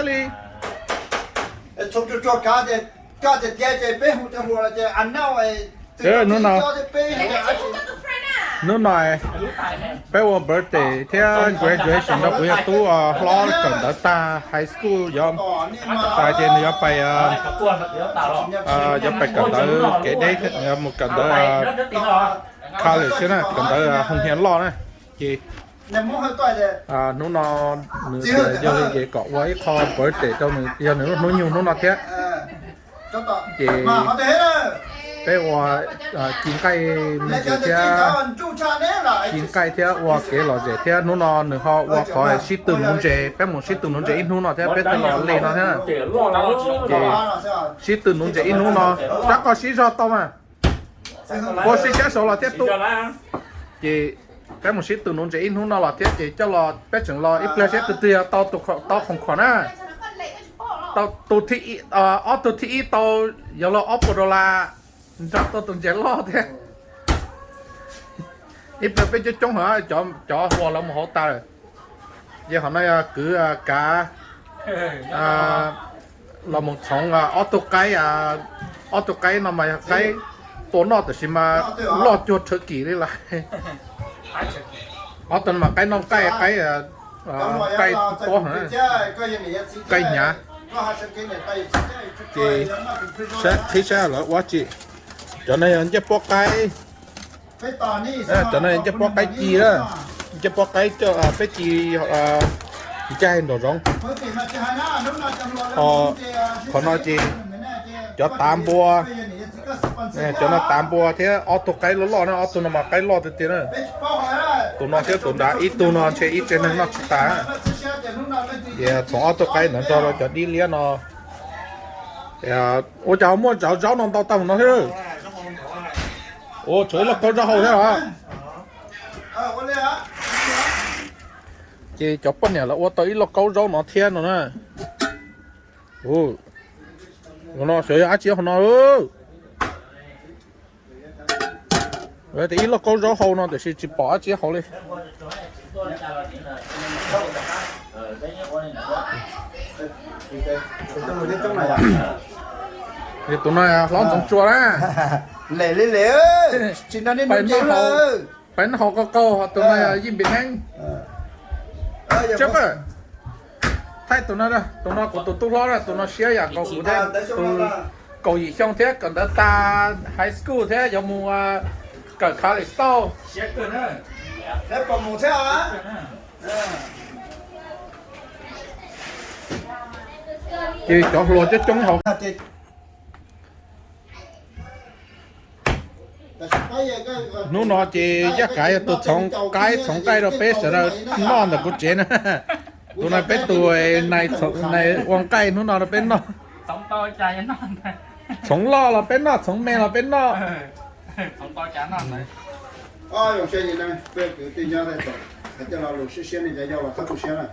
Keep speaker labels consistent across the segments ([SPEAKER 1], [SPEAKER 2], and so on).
[SPEAKER 1] đi
[SPEAKER 2] Chúng tôi cho cá thì để bé hụt hụt là để ăn nào ấy
[SPEAKER 1] Thế nó nào
[SPEAKER 3] Cái
[SPEAKER 1] nó nói bé wa birthday thế graduation đó bây giờ tu lo cần đỡ ta high school do tại trên giờ phải giờ phải cần đỡ cái đấy một cần đỡ college chứ nè cần đỡ không hiền lo nè chị nó giờ gì có với kho birthday cho mình giờ nữa nó nhiều nó thế chị bé wa chín cây mình chỉ theo chín cây theo wa cái lò dễ theo nó nữa họ wa khỏi ship từ nó dễ bé một ship từ nó dễ in nó theo bé từ lò lên nó thế ship từ nó dễ in nó chắc có ship cho tao mà có ship sẽ số là tiếp tục chị bé một ship từ nó dễ in nó là tiếp chị cho lò bé chẳng lò ít plei từ từ tao không khoản á tao tao thị tao giờ là $1 chắc tôi từng chạy lo thế ít là bên trong hả cho hoa lắm hổ ta rồi giờ hôm nay cứ cả là một thằng auto cái nó mà cái tổ nó thì mà lo cho thời kỳ đấy là auto mà cái nó cái to hả cái nhà thì sẽ sẽ là quá chị cho nên anh bó cái cho nên anh bó cái gì đó anh bó cái cho cái gì chai đồ rong họ nói gì cho tam bùa cho nó tam bùa thế auto cái lo nó auto nó mà cái lo thì tiền nữa tụi nó thế tụi đã ít tụi nó chơi ít cho nên nó chỉ ta yeah从auto cái nó cho đi liền nó yeah我找么找弄到到nó thế ồ trời là con ra hậu thế hả chị chọc bên này là ô tới là câu rau nó thiên rồi nè ồ nó sợi á chị nó vậy thì là câu rau hậu nó thì chỉ bỏ chị hậu đi thì tụi nó lón trong chùa đó
[SPEAKER 2] lệ chỉ nó nên
[SPEAKER 1] bánh hậu bánh hậu có câu tụi nó im biển anh chắc rồi thay tụi nó đó tụi nó của tụi lo đó tụi nó xé nhà cầu của thế cầu gì xong thế cần đã ta high school thế giống mua cả college tao
[SPEAKER 4] xé cơn á
[SPEAKER 2] thế còn một thế hả
[SPEAKER 1] chị chọn lùa cho chúng học nó chỉ chắc cái tụi sống cái rồi bé sẽ là non là của chị nè tụi này bé tuổi này quăng cây nó là bé nó
[SPEAKER 4] sống to chạy nó
[SPEAKER 1] sống lo là bé nó sống mẹ là bé nó
[SPEAKER 4] sống to chán nó này
[SPEAKER 2] dùng xe gì này bé cứ tin nhau đây rồi cho nó lục xe này chạy nhau và thắt xe này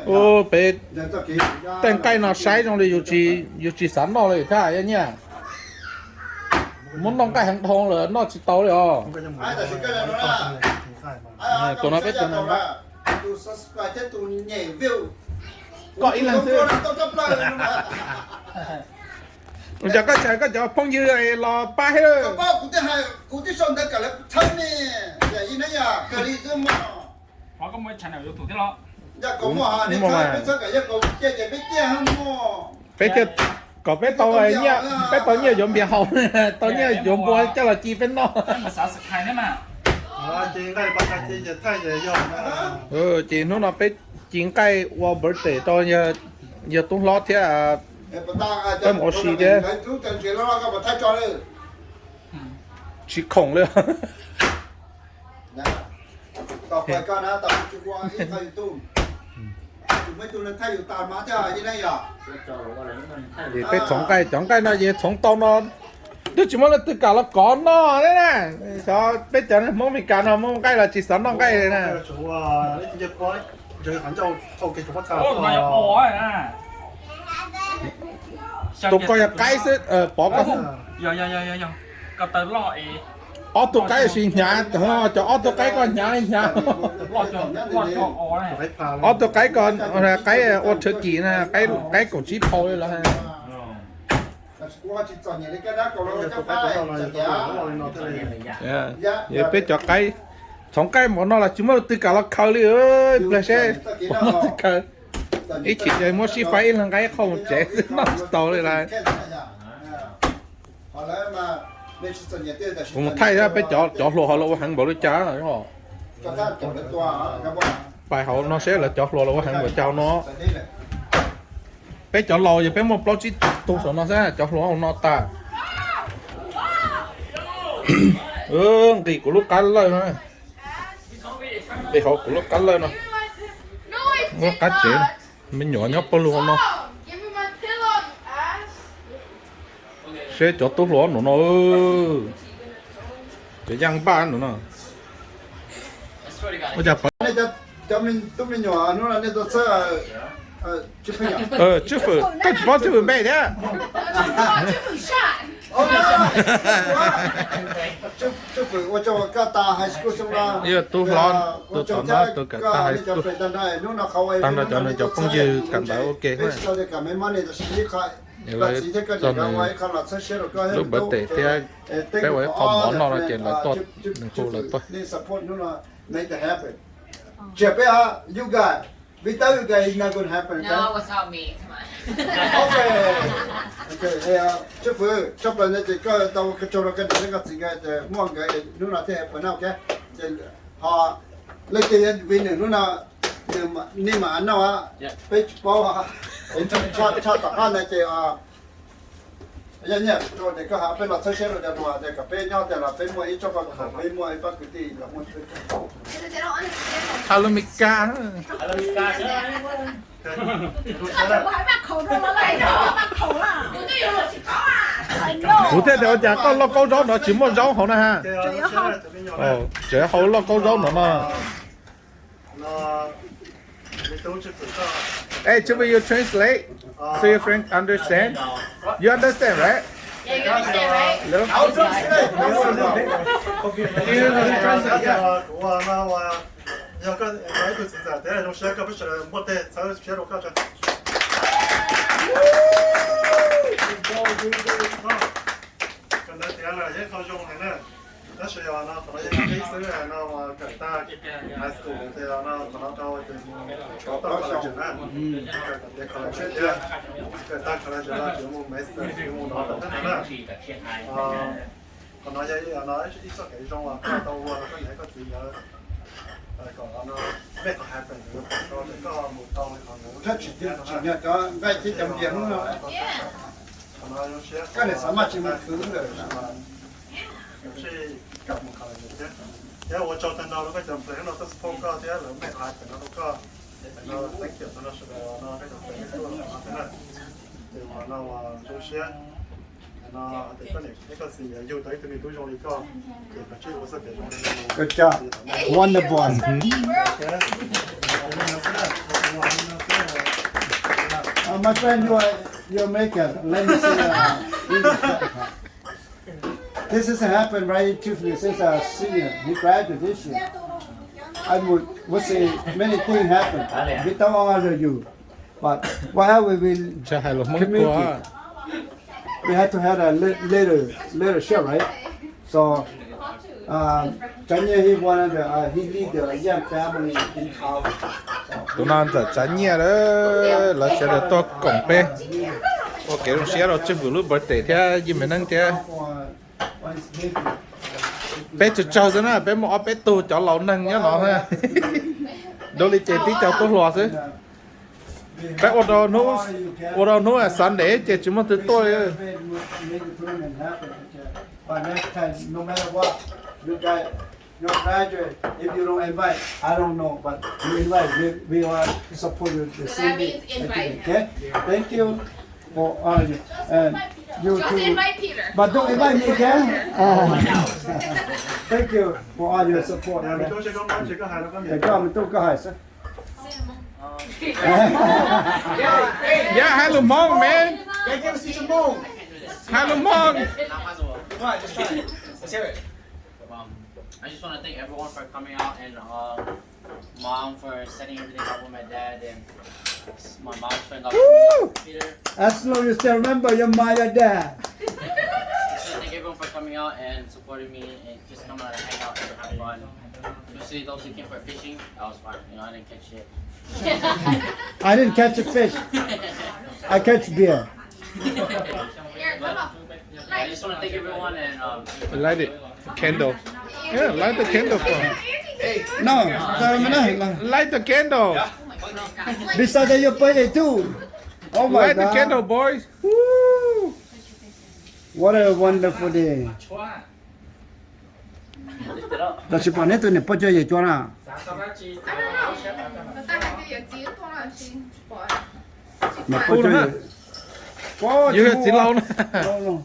[SPEAKER 1] ô bé tên cây nó sai trong đây dù chỉ sẵn nóเลยถ้าอย่างเงี้ยmuốn nông cây hàng thôn là nó chỉ tao rồi tụi nó biết tụi nó có ý lần thứ giờ có cho phong dư này là ba hết rồi
[SPEAKER 2] cũng tí xong cả là thân nè giờ như thế à cái gì cơ mà
[SPEAKER 4] họ có mấy channel nào YouTube thế đó
[SPEAKER 2] giờ có một hàng này phải biết cái giờ có chơi biết chơi không mua
[SPEAKER 1] bé chơi có bé tao ấy nhá bé tao nhá dùng biển hậu tao nhá dùng bùa chắc là chi bé nó
[SPEAKER 4] mà sao sự hay đấy mà
[SPEAKER 2] chị đây bắt cái chị thay để dùng
[SPEAKER 1] chị nó là bé chín cây qua birthday tao giờ tung lót thế à cái một xí thế chỉ khổng luôn
[SPEAKER 2] ต่อไปก็นะต่อจุกว่าไอ้ไทยตุ้มจุไม่ตุ้มเลยไทยอยู่ตามมาเจ้าที่ไหนอ่ะ
[SPEAKER 1] thì cái chọn cái nó gì chọn tao nó tôi chỉ muốn là tất cả là có nó đấy nè cho biết cho nó muốn bị cản nó muốn cái là chỉ sẵn nó cái này nè
[SPEAKER 4] nó nhập bỏ rồi nè
[SPEAKER 1] tôi coi là cái sẽ bỏ cái
[SPEAKER 4] giờ có tới lo ấy
[SPEAKER 1] ô tô cái gì nhà cho ô tô cái con nhà nhà
[SPEAKER 4] lọt cho ó này
[SPEAKER 3] ให้พา
[SPEAKER 1] ô tô cái con cái ô tô kỳ nè cái cổ chí thôi là
[SPEAKER 2] qua chỉ chọn những cái đó còn nó
[SPEAKER 3] จะ
[SPEAKER 2] chắc
[SPEAKER 3] ไปก็
[SPEAKER 2] phải
[SPEAKER 3] เราจะ
[SPEAKER 2] chặt
[SPEAKER 3] ไป
[SPEAKER 2] giá
[SPEAKER 3] เราเลยนอนทะเล
[SPEAKER 1] vậy bây giờ cái从cái món nó là chúng nó từ cả nó khâu đi ơi là xe khâu ít chỉ là mua xí phải là cái không chế nó tàu đây là cũng thay ra bây giờ lúa họ là hàng bộ đôi chả rồi họ bài họ nó sẽ là lúa là hàng bộ cháo nó bây giờ lò giờ bây một bao chỉ tu số nó sẽ lúa nó ta thì của lúc cắn lên thôi thì họ của lúc cắn lên nó cắt chế mình nhỏ nhóc bao luôn nó sẽ cho tốt lúa nó để giăng ban nữa bây giờ
[SPEAKER 2] cho mình tụi mình nhỏ nó là nên tôi sẽ chụp hình
[SPEAKER 1] chứ phải cái bao chứ phải mẹ thế
[SPEAKER 2] chụp hình tôi cho cả ta high school xong ra
[SPEAKER 1] giờ tôi lo tôi chọn nó tôi cả ta high school tăng ra cho nên cho phong dư cảm bảo ok thôi cho nên lúc bữa tệ thì cái vậy phòng món nó là chuyện là tốt đừng thu là tốt
[SPEAKER 2] you got without you guys it's not gonna happen
[SPEAKER 5] No, without me. Come on.
[SPEAKER 2] okay chụp hình chụp lên thì có tao cái chỗ cái gì cái mua cái nó là thế phần nào cái họ lấy tiền vì nó là nhưng mà nó à bây bao cha tập anh này thì vậy nhỉ rồi thì có bên là sẽ rồi là cái bên nhau thì là bên mua ít cho vào bên mua ít bắt cái gì là mua
[SPEAKER 1] Alamica đó cụ thể thì giờ có lo câu rau nó chỉ muốn rau hậu nè ha chỉ hậu lo câu rau nó hey should you translate so your friend understand you understand right
[SPEAKER 5] Yeah, you understand, right?
[SPEAKER 1] no
[SPEAKER 2] I'll translate
[SPEAKER 3] 要跟来一个现在，等下从学个不是没得，才学了个着。跟那点了，也靠用的呢。那是要那可能也可以生的，那我跟大还是够的，要那可能找的找到可能就那，也可能是的，跟大可能就那节目没事，节目拿的那那，可能也要那一说几种啊，到我那个哪个字啊。ก่อนเนาะไม่ก็ happen หรือก็หมุนต้องให้เขาหนู
[SPEAKER 2] ถ้าจิตเนี่ยก็ได้ที่จำเรียนเนาะก็เลยสามารถจะมาซื้อเลย
[SPEAKER 3] 是กับมันเขาอย่างเงี้ยแล้ว我找到了个จำเป็นเราต้องพ้องก็ที่เราไม่ happen แล้วก็เราตั้งเกี่ยวกับเราสุดแล้วเราไม่ต้องเป็นตัวเราเป็นนั่นเดี๋ยวเรา做些那这个呢，那个是有对对面都用一个，这个这个是别用的。
[SPEAKER 2] Good job wonderful my friend you're maker let me see this has happened right to this is a senior he graduated this year I would say many things happen without honor you but whatever we will
[SPEAKER 1] sẽ hay là món quá
[SPEAKER 2] we had to have a little show, right? So, Chanya he wanted he lead the young family in town.
[SPEAKER 1] tụi nó giờ tránh nhẹ đó là sẽ được to cổng pe ok nó sẽ rồi chứ vừa lúc bật tệ theo gì mình năng theo bé chụp trâu thế nào bé một bé tu cho lão năng nhá nó ha đôi li chơi tí cho tôi lọt chứ bé ô tô nó là sẵn để chơi chúng nó từ tôi
[SPEAKER 2] But next time, no matter what, you guys, you graduate. If you don't invite, I don't know, but you invite. We are support you the
[SPEAKER 5] So
[SPEAKER 2] same
[SPEAKER 5] that means
[SPEAKER 2] day.
[SPEAKER 5] invite.
[SPEAKER 2] Okay? Thank you for all you and you
[SPEAKER 5] Just
[SPEAKER 2] too.
[SPEAKER 5] invite Peter.
[SPEAKER 2] But don't invite me again. Thank you for all your support.
[SPEAKER 3] 你都是讲讲这个还那个
[SPEAKER 2] Để cho mình tôi có hỏi sao?
[SPEAKER 1] yeah hello mom man
[SPEAKER 2] Cái gì chứ mông?
[SPEAKER 1] hello mom
[SPEAKER 6] I just want to thank everyone for coming out and mom for setting everything up with my dad and my mom's friend Peter.
[SPEAKER 2] As long as you still remember your mom, your dad.
[SPEAKER 6] Just want to thank everyone for coming out and supporting me and just coming out and hang out and have fun. Especially those who came for fishing, that was fun. You know, I didn't catch shit.
[SPEAKER 2] I didn't catch a fish. I catch beer.
[SPEAKER 6] I just want to thank everyone and
[SPEAKER 1] Light it. Candle. Yeah, light the candle for him.
[SPEAKER 2] No,
[SPEAKER 1] Light the candle.
[SPEAKER 2] besides your birthday too. Oh my
[SPEAKER 1] Light the
[SPEAKER 2] God.
[SPEAKER 1] candle, boys.
[SPEAKER 2] Woo. What a wonderful day.
[SPEAKER 6] lift it up.
[SPEAKER 2] Đó chỉ còn hết tôi này bắt cho gì cho nào. Mà bắt cho gì. Có
[SPEAKER 1] Dưới xin lâu nữa.
[SPEAKER 2] lâu.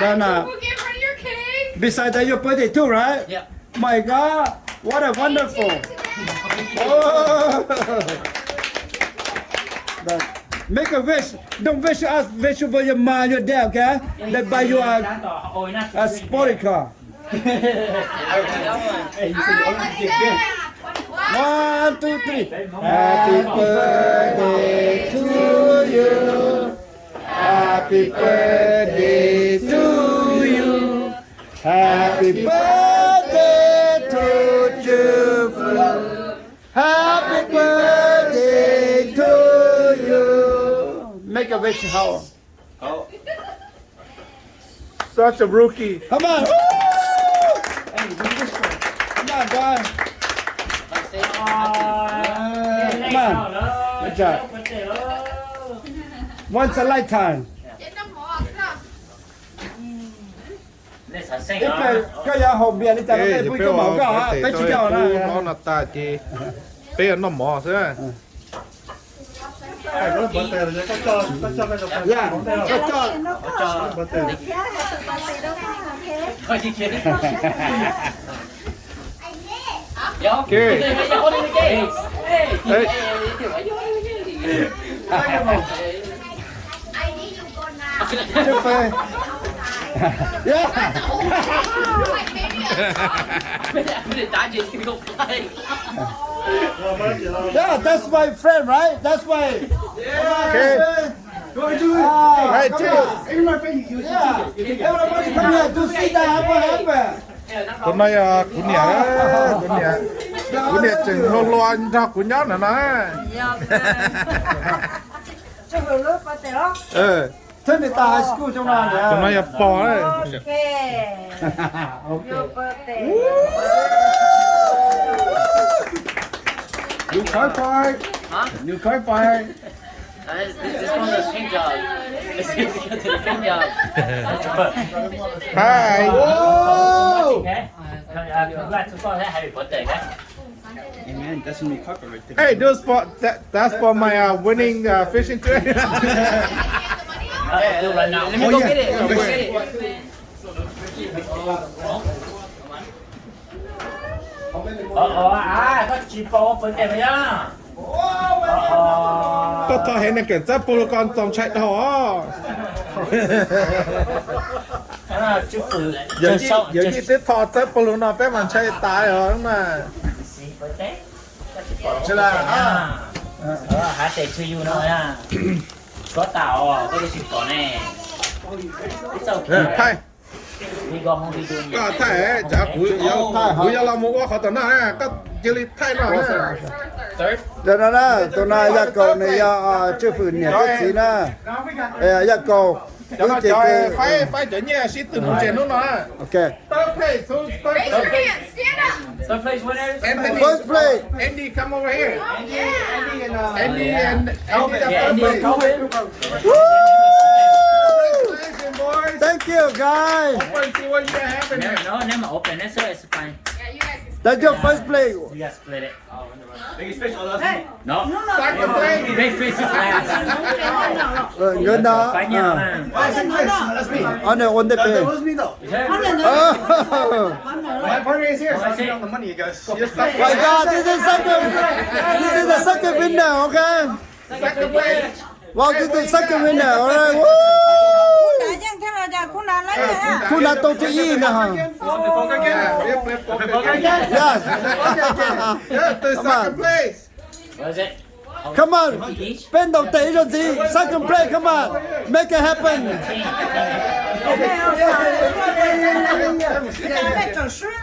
[SPEAKER 2] Đó là besides your birthday too, right?
[SPEAKER 6] Yeah.
[SPEAKER 2] My God, what a wonderful. Oh. But make a wish. Don't wish us, wish for your mom, your dad, okay? They buy you a sporty car. 1, 2, 3. Happy birthday to you. Happy birthday to you. Happy birthday to you. Happy birthday to you. Make a wish, Howard.
[SPEAKER 6] Oh.
[SPEAKER 1] Such a rookie.
[SPEAKER 2] Come on. Woo! Hey, do this one. Come on, guys.
[SPEAKER 6] Like say
[SPEAKER 2] Come on. Good job. Once a lifetime. Tiếp về cái nhà hồng biển đi chả
[SPEAKER 1] Ê,
[SPEAKER 2] cái
[SPEAKER 1] thì
[SPEAKER 2] bụi
[SPEAKER 1] bây
[SPEAKER 2] cái màu
[SPEAKER 1] giờ
[SPEAKER 2] cả
[SPEAKER 1] có thể
[SPEAKER 2] cái
[SPEAKER 1] tôi
[SPEAKER 2] chú nhỏ
[SPEAKER 1] nó
[SPEAKER 2] này.
[SPEAKER 1] là ta chi. Bây giờ nó mỏ chứ.
[SPEAKER 3] Cái đó bữa tè rồi có cho cái chụp
[SPEAKER 2] Yeah, cho
[SPEAKER 6] cho
[SPEAKER 3] bữa tè.
[SPEAKER 6] coi chi kia đi. Yo.
[SPEAKER 1] Okay.
[SPEAKER 6] You're holding the cake. Hey.
[SPEAKER 2] chụp về. Yeah. Yeah, that's my friend, right? That's my.
[SPEAKER 1] Okay. Right,
[SPEAKER 2] Yeah. Everybody come here to see that happen.
[SPEAKER 1] Hôm nay của nhà chừng lô loan cho của nhóc nữa nó.
[SPEAKER 2] Thân thì ta high school trong này nè.
[SPEAKER 1] Hôm nay bò đấy.
[SPEAKER 2] New car park.
[SPEAKER 6] Huh?
[SPEAKER 2] New car park.
[SPEAKER 6] This one does paint job. This is to the paint job.
[SPEAKER 1] Hi.
[SPEAKER 2] Whoa.
[SPEAKER 7] Amen. That's gonna be carpet right there.
[SPEAKER 1] Hey, that's for my winning fishing trip.
[SPEAKER 6] Let me go get it. Let me go get it.
[SPEAKER 4] có chỉ có vấn đề vậy á.
[SPEAKER 1] Có thọ hệ này kiểm tra polo con tổng chạy đó.
[SPEAKER 4] Chú phụ.
[SPEAKER 1] Giờ như tới thọ tới polo nó bé mà chạy tái rồi mà.
[SPEAKER 2] Chứ là
[SPEAKER 4] Hả tệ cho you nữa nha. Có tàu có cái chỉ có nè.
[SPEAKER 1] Thay.
[SPEAKER 4] Đi con không đi đường.
[SPEAKER 1] Có thay chả cúi giờ làm một khó tao nè, có chỉ li thay nó nè.
[SPEAKER 2] cho nên là tôi nói gia cầu này chưa phụ nhiệt cái gì nè. Gia cầu.
[SPEAKER 1] Cho nó trời phải chở nhẹ xí từ một chuyện nữa nè.
[SPEAKER 2] Ok.
[SPEAKER 1] Third place,
[SPEAKER 6] Third place winner.
[SPEAKER 1] Anthony.
[SPEAKER 2] First place.
[SPEAKER 1] Andy, come over here. Andy and
[SPEAKER 4] Andy
[SPEAKER 2] Thank you guys.
[SPEAKER 1] Open, see what you have in there.
[SPEAKER 4] Nếu mà open nó sẽ fine.
[SPEAKER 2] That's your first place.
[SPEAKER 4] You guys split it.
[SPEAKER 7] Biggest fish on us.
[SPEAKER 4] No.
[SPEAKER 1] Second place.
[SPEAKER 4] Big fish is last.
[SPEAKER 2] Good đó.
[SPEAKER 4] Phải nhau mà.
[SPEAKER 7] Why second place? That's me.
[SPEAKER 2] On the
[SPEAKER 7] That
[SPEAKER 2] pay.
[SPEAKER 7] was me though.
[SPEAKER 2] Oh.
[SPEAKER 7] My partner is here, so I can on the money, you guys.
[SPEAKER 2] My God, this is the second winner, okay?
[SPEAKER 1] Second place.
[SPEAKER 2] Well, this is the second winner, alright? Woo! Khu nào tôi chỉ ý nè hả? Yes.
[SPEAKER 1] The second place.
[SPEAKER 4] What is it?
[SPEAKER 2] Come on. Bên đầu tỷ rồi gì? Second play, come on. Make it happen.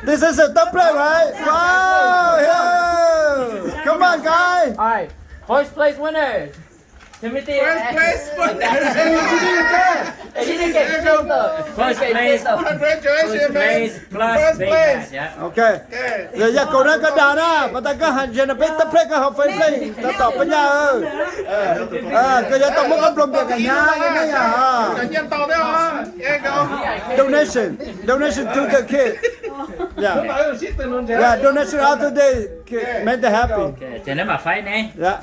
[SPEAKER 2] This is the third play, right? Wow. Yeah. Come on, guys.
[SPEAKER 6] Alright, first place winner. Timothy.
[SPEAKER 1] First place.
[SPEAKER 6] He didn't get filter.
[SPEAKER 4] First place.
[SPEAKER 1] Congratulations, man.
[SPEAKER 4] Place plus
[SPEAKER 1] First
[SPEAKER 4] big
[SPEAKER 1] place.
[SPEAKER 4] match. Yeah.
[SPEAKER 2] Okay. Giờ giờ cậu đang có đàn á, mà ta có hành trình là biết tập play có học first play. Ta tỏ với nhau ơi. Cái giờ tao muốn có problem việc cả nhà cái này à.
[SPEAKER 1] Cả nhân tàu đấy hả? Nghe không?
[SPEAKER 2] Donation to the kid. Yeah. Yeah, donation out to the kid. Make them happy.
[SPEAKER 4] Okay. Thì nếu mà fight nè,
[SPEAKER 2] Yeah.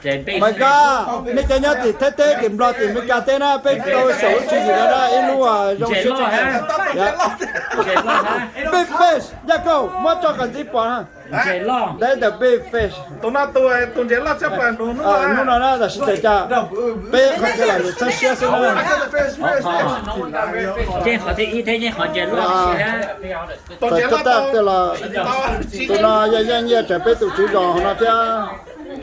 [SPEAKER 4] thì big.
[SPEAKER 2] Mày ca, mấy cái nhá thì thế kiểm lo thì mấy cái thế na bên tôi số chuyện gì đó đó, em luôn à, trong
[SPEAKER 4] Chuyện
[SPEAKER 2] chuyện
[SPEAKER 4] lo ha.
[SPEAKER 2] Yeah.
[SPEAKER 4] Chuyện lo ha.
[SPEAKER 2] Big fish, dạ câu, mất cho cái gì bỏ ha.
[SPEAKER 4] Chuyện lo.
[SPEAKER 2] Đấy là big fish.
[SPEAKER 1] Tôi nói tôi chế lót chấp bàn đúng không?
[SPEAKER 2] Lúc nào đó là sẽ cha. Big không cái là sẽ share sẽ nói.
[SPEAKER 4] Chứ họ thì ý thế nhưng họ chuyện lo.
[SPEAKER 1] Tôi
[SPEAKER 2] Phải
[SPEAKER 1] chế
[SPEAKER 2] tất
[SPEAKER 1] lót
[SPEAKER 2] cả tức là tôi nói giờ trẻ bé tụi chú rò nó chứ.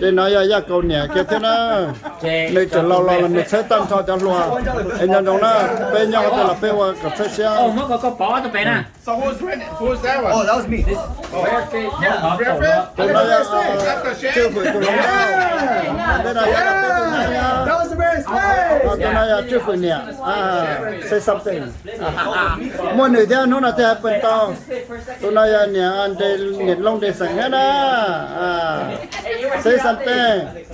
[SPEAKER 2] Thế nói giờ câu nhẹ kia thế na. Nơi chờ lâu lâu là mình sẽ tăng cho luôn. Anh nhận đâu na, bên nhau tức là bên qua cái sẽ
[SPEAKER 4] Ồ, nó có bỏ tụi bé nè.
[SPEAKER 1] So who's winning? Who's that one?
[SPEAKER 7] Oh, that was me.
[SPEAKER 2] tôi nói chưa phải tôi nói. Đây là
[SPEAKER 7] That was the best play.
[SPEAKER 2] tôi nói chưa phải nhẹ. Say something. Mỗi người theo nó là theo bên tao. Tôi nói nhẹ anh để nhiệt long để sẵn hết á. Say something.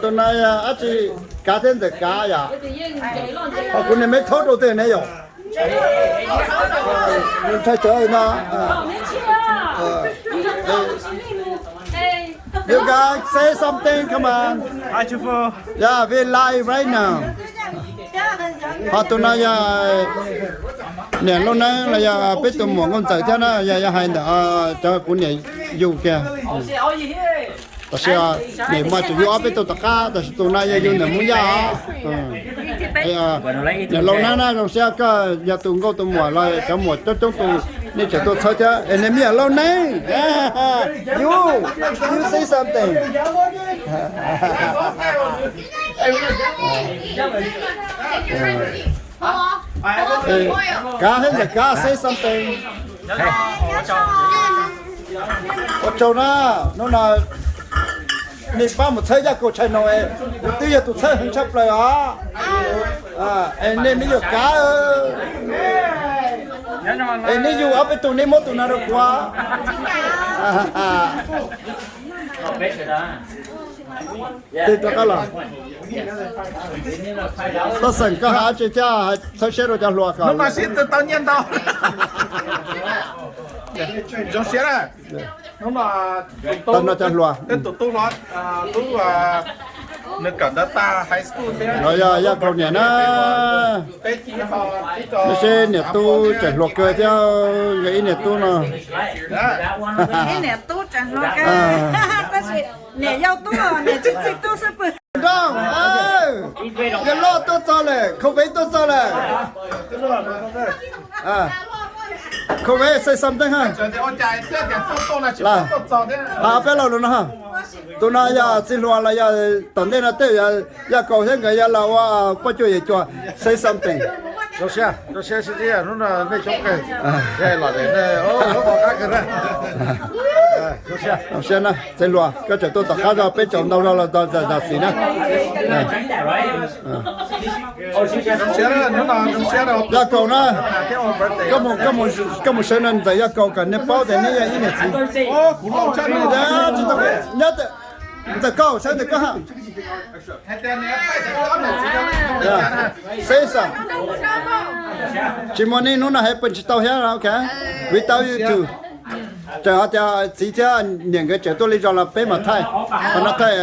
[SPEAKER 2] Tôi nói chị cá thêm được cá ya. Cũng nên mấy thốt đầu tiên này rồi. Thấy trời nó. You guys say something, come on.
[SPEAKER 7] Hi, Chufu.
[SPEAKER 2] Yeah, we live right now. Họ tụi nó nè lúc nãy là biết tụi muốn con chạy thế nó ya hay là cho của nhảy dù kìa. Tại sao để mà tụi yo biết tụi tất cả, tại tụi nó ya dù nè muốn ya. Nè lâu nãy nó rồi sẽ có ya tụi ngô tụi mùa lại cho một cho chúng tụi nên chỉ tụi thôi chứ. Em mi lâu nãy. You say something. Cá hết là cá say something. Ở chỗ nó là nè ba một thời gian cô chạy nói tuy giờ tụi chơi không chấp lời á. Em nên bây giờ cá em nên dù ấp tụi nên một tụi nào được quá. Thì tôi có là tôi sẵn có hả chị cha sao sẽ rồi cho lùa cả.
[SPEAKER 1] Nó mà xin từ tao nhân tao. Giống xé này. Nó mà
[SPEAKER 2] tôi nó cho lùa.
[SPEAKER 1] Tên tụi nó tôi nên cả data high school thế.
[SPEAKER 2] Rồi giờ câu nhẹ nó nó sẽ nè tu chạy lùa cười theo cái nè tu nó.
[SPEAKER 8] Cái nè tu chẳng lo cái. Cái gì nè giao tu nè chính trị tu sẽ bự.
[SPEAKER 2] Không, cái lo tôi cho này, không phải tôi cho này. Không phải say something ha. Là, bé lâu luôn ha. Tôi nói giờ xin lỗi là giờ tuần đây là tới giờ cầu thế cái giờ là qua chơi gì cho say something.
[SPEAKER 1] Nó xe gì nó là mấy chỗ cái. Đây là để này, nó có các cái này.
[SPEAKER 2] Nó xe nè, xin lỗi, cái chỗ tôi tất cả rồi bên chỗ đâu là gì nè. Giờ cầu nè, có một số nên giờ cầu cả nepal bao để này như này gì.
[SPEAKER 1] Cũng lâu chân rồi.
[SPEAKER 2] Đó, chúng ta nhất the go, say the go. Say some. Chimoni nó là happen chỉ tao hết okay. Without you too. Chờ họ chỉ theo những cái chỗ tôi lấy cho là bé mà thay. Còn nó thay